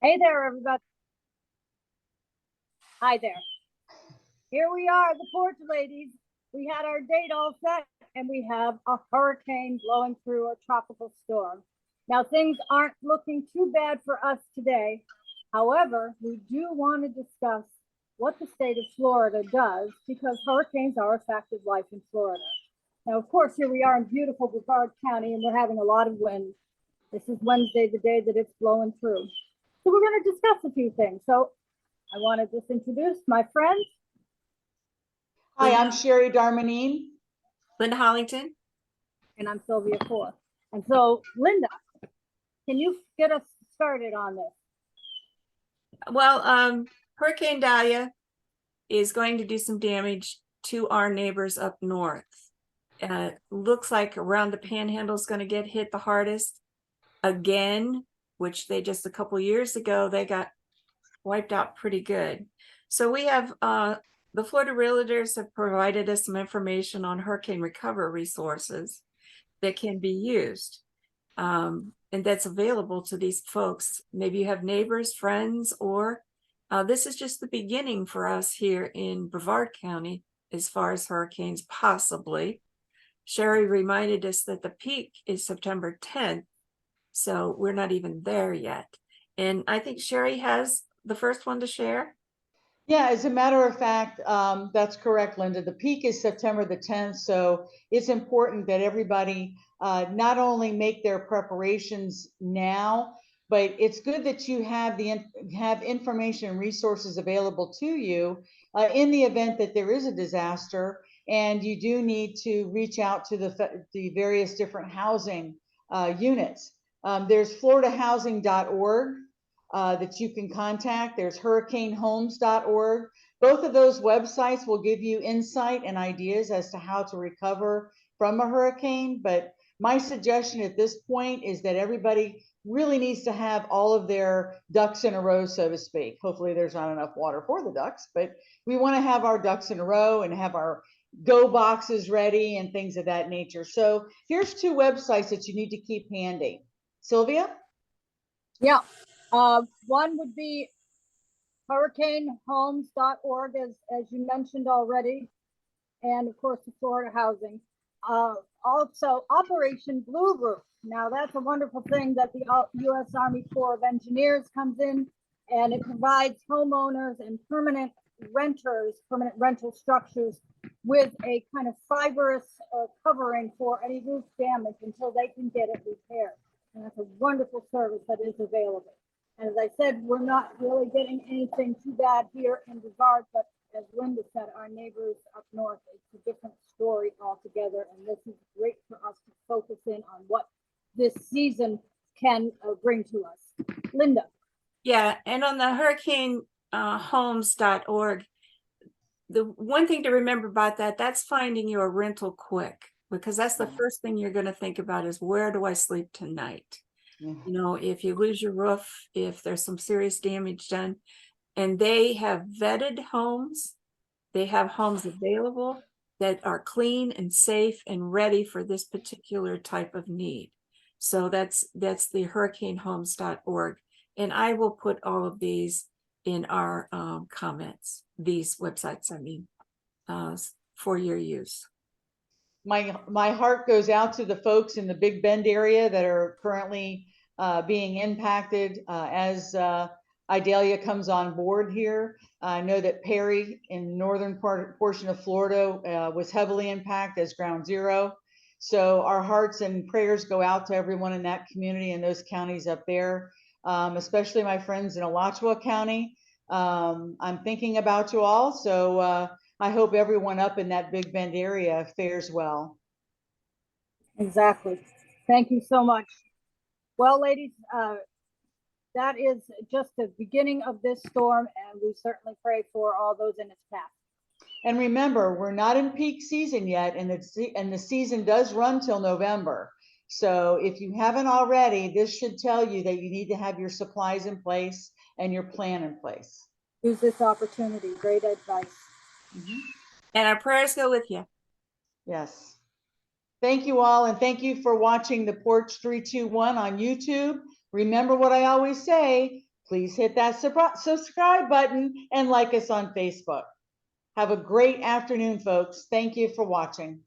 Hey there, everybody. Hi there. Here we are, the porch ladies. We had our date all set, and we have a hurricane blowing through a tropical storm. Now, things aren't looking too bad for us today. However, we do want to discuss what the state of Florida does because hurricanes are a fact of life in Florida. Now, of course, here we are in beautiful Brevard County, and we're having a lot of wind. This is Wednesday, the day that it's blowing through. So we're going to discuss a few things. So I want to just introduce my friends. Hi, I'm Sherry Darmanine. Linda Hollington. And I'm Sylvia Ford. And so, Linda, can you get us started on this? Well, Hurricane Dahlia is going to do some damage to our neighbors up north. Looks like around the Panhandle is going to get hit the hardest again, which they just a couple years ago, they got wiped out pretty good. So we have the Florida Realtors have provided us some information on hurricane recovery resources that can be used. And that's available to these folks. Maybe you have neighbors, friends, or this is just the beginning for us here in Brevard County as far as hurricanes possibly. Sherry reminded us that the peak is September 10th, so we're not even there yet. And I think Sherry has the first one to share. Yeah, as a matter of fact, that's correct, Linda. The peak is September the 10th, so it's important that everybody not only make their preparations now, but it's good that you have have information and resources available to you in the event that there is a disaster, and you do need to reach out to the various different housing units. There's floridahousing.org. That you can contact. There's hurricanehomes.org. Both of those websites will give you insight and ideas as to how to recover from a hurricane. But my suggestion at this point is that everybody really needs to have all of their ducks in a row, so to speak. Hopefully there's not enough water for the ducks, but we want to have our ducks in a row and have our go boxes ready and things of that nature. So here's two websites that you need to keep handy. Sylvia? Yeah. One would be hurricanehomes.org, as you mentioned already, and of course the Florida Housing. Also, Operation Blue Roof. Now that's a wonderful thing that the U.S. Army Corps of Engineers comes in, and it provides homeowners and permanent renters, permanent rental structures with a kind of fibrous covering for any roof damage until they can get it repaired. And that's a wonderful service that is available. And as I said, we're not really getting anything too bad here in Brevard, but as Linda said, our neighbors up north, it's a different story altogether. And this is great for us to focus in on what this season can bring to us. Linda. Yeah, and on the hurricanehomes.org, the one thing to remember about that, that's finding you a rental quick, because that's the first thing you're going to think about is where do I sleep tonight? You know, if you lose your roof, if there's some serious damage done, and they have vetted homes, they have homes available that are clean and safe and ready for this particular type of need. So that's the hurricanehomes.org. And I will put all of these in our comments, these websites, I mean, for your use. My heart goes out to the folks in the Big Bend area that are currently being impacted as Idalia comes on board here. I know that Perry in northern portion of Florida was heavily impacted as ground zero. So our hearts and prayers go out to everyone in that community and those counties up there, especially my friends in Alachua County. I'm thinking about you all. So I hope everyone up in that Big Bend area fares well. Exactly. Thank you so much. Well, ladies, that is just the beginning of this storm, and we certainly pray for all those in its path. And remember, we're not in peak season yet, and the season does run till November. So if you haven't already, this should tell you that you need to have your supplies in place and your plan in place. Use this opportunity. Great advice. And our prayers go with you. Yes. Thank you all, and thank you for watching the Porch 321 on YouTube. Remember what I always say, please hit that subscribe button and like us on Facebook. Have a great afternoon, folks. Thank you for watching.